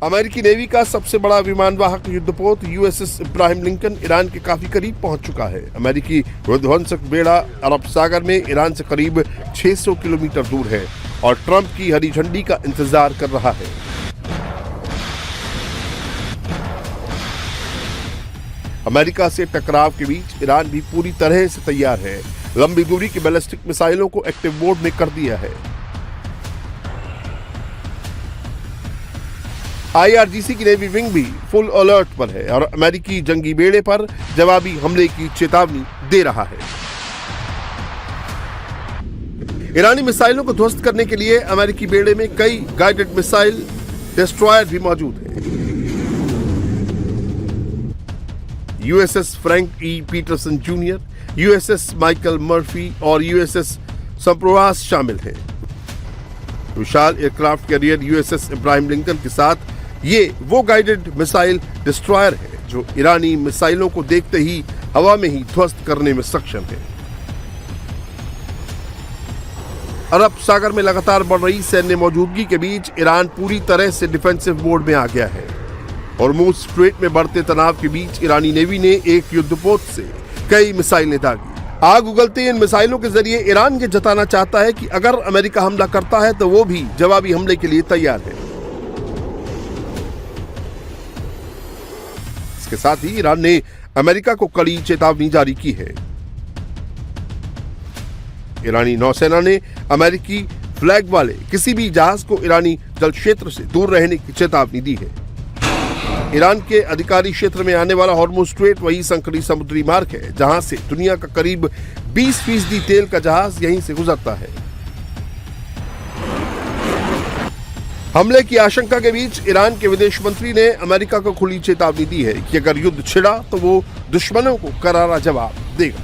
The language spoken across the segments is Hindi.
अमेरिकी नेवी का सबसे बड़ा विमानवाहक युद्धपोत यूएसएस इब्राहिम लिंकन ईरान के काफी करीब पहुंच चुका है। अमेरिकी विध्वंसक बेड़ा अरब सागर में ईरान से करीब 600 किलोमीटर दूर है और ट्रंप की हरी झंडी का इंतजार कर रहा है। अमेरिका से टकराव के बीच ईरान भी पूरी तरह से तैयार है। लंबी दूरी की बैलिस्टिक मिसाइलों को एक्टिव मोड में कर दिया है। आईआरजीसी की नेवी विंग भी फुल अलर्ट पर है और अमेरिकी जंगी बेड़े पर जवाबी हमले की चेतावनी दे रहा है। ईरानी मिसाइलों को ध्वस्त करने के लिए अमेरिकी बेड़े में कई गाइडेड मिसाइल डिस्ट्रॉयर भी मौजूद है। USS Frank E Petersen junior, USS Michael Murphy और यूएसएस संप्रवास शामिल हैं। विशाल aircraft carrier USS Abraham Lincoln के साथ ये वो गाइडेड मिसाइल डिस्ट्रॉयर है जो ईरानी मिसाइलों को देखते ही हवा में ही ध्वस्त करने में सक्षम है। अरब सागर में लगातार बढ़ रही सैन्य मौजूदगी के बीच ईरान पूरी तरह से डिफेंसिव मोड में आ गया है। हॉर्मुज़ स्ट्रेट में बढ़ते तनाव के बीच ईरानी नेवी ने एक युद्धपोत से कई मिसाइलें दागी। आग उगलते इन मिसाइलों के जरिए ईरान ये जताना चाहता है कि अगर अमेरिका हमला करता है तो वो भी जवाबी हमले के लिए तैयार है। इसके साथ ही ईरान ने अमेरिका को कड़ी चेतावनी जारी की है। ईरानी नौसेना ने अमेरिकी फ्लैग वाले किसी भी जहाज को ईरानी जल क्षेत्र से दूर रहने की चेतावनी दी है। ईरान के अधिकारी क्षेत्र में आने वाला हॉर्मुज़ स्ट्रेट वही संकरी समुद्री मार्ग है जहां से दुनिया का करीब 20% तेल का जहाज यहीं से गुजरता है। हमले की आशंका के बीच ईरान के विदेश मंत्री ने अमेरिका को खुली चेतावनी दी है कि अगर युद्ध छिड़ा तो वो दुश्मनों को करारा जवाब देगा।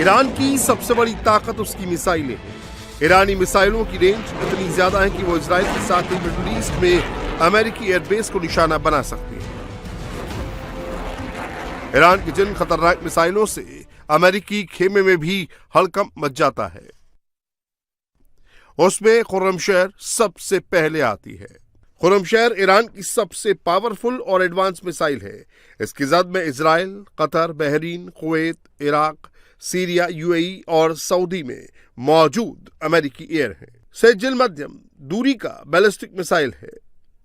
ईरान की सबसे बड़ी ताकत उसकी मिसाइलें हैं। ईरानी मिसाइलों की रेंज इतनी ज्यादा है कि वो इजराइल के साथ ही मिडिल ईस्ट में अमेरिकी एयरबेस को निशाना बना सकते हैं। ईरान की जिन खतरनाक मिसाइलों से अमेरिकी खेमे में भी हड़कंप मच जाता है उसमें खुर्रमशहर सबसे पहले आती है। खुर्रमशहर ईरान की सबसे पावरफुल और एडवांस मिसाइल है। इसकी जद में Israel, Qatar, Bahrain, Kuwait, Iraq, Syria, UAE और सऊदी में मौजूद अमेरिकी एयर है। सेजिल मध्यम दूरी का बैलिस्टिक मिसाइल है।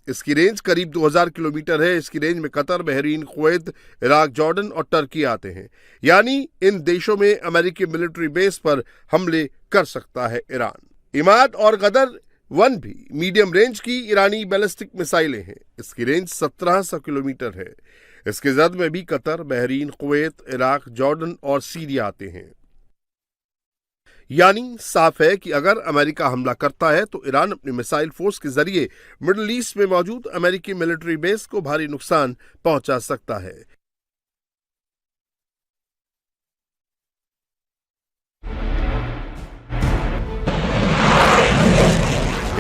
इसकी रेंज करीब 2000 किलोमीटर है। इसकी रेंज में Qatar, Bahrain, Kuwait, Iraq, Jordan और टर्की आते हैं। यानी इन देशों में अमेरिकी मिलिट्री बेस पर हमले कर सकता है ईरान। इमाद और गदर 1 भी मीडियम रेंज की ईरानी बैलिस्टिक मिसाइलें हैं। इसकी रेंज 1700 किलोमीटर है। इसके जद में भी Qatar, Bahrain, Kuwait, Iraq, Jordan और सीरिया आते हैं। यानी साफ है कि अगर अमेरिका हमला करता है तो ईरान अपनी मिसाइल फोर्स के जरिए मिडिल ईस्ट में मौजूद अमेरिकी मिलिट्री बेस को भारी नुकसान पहुंचा सकता है।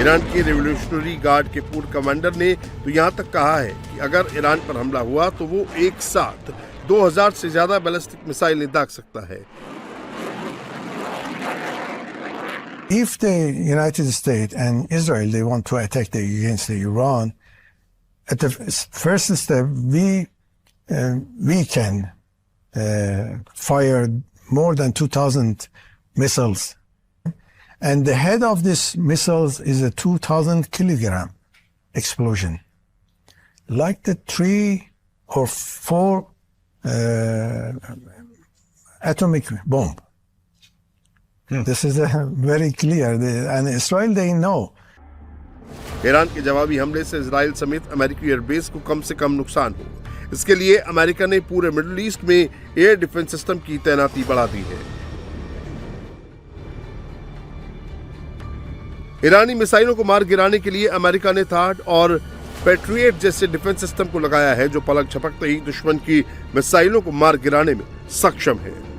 ईरान के रेवोल्यूशनरी गार्ड के पूर्व कमांडर ने तो यहां तक कहा है कि अगर ईरान पर हमला हुआ तो वो एक साथ 2000 से ज्यादा बैलिस्टिक मिसाइलें दाग सकता है। If the United States and Israel they want to attack against Iran, at the first step we can fire more than 2000 missiles, and the head of these missiles is a 2000 kilogram explosion, like the 3 or 4 atomic bomb. This is very clear, and Israel, they know. Iran के जवाबी हमले से इजराइल समेत अमेरिकी एयरबेस को कम से कम नुकसान हो। इसके लिए अमेरिका ने पूरे मिडिल ईस्ट में एयर डिफेंस सिस्टम की तैनाती बढ़ा दी है। ईरानी मिसाइलों को मार गिराने के लिए अमेरिका ने थाड और पैट्रियट जैसे डिफेंस सिस्टम को लगाया है, जो पलक झपकते ही दुश्मन की मिसाइलों को मार गिराने में सक्षम है।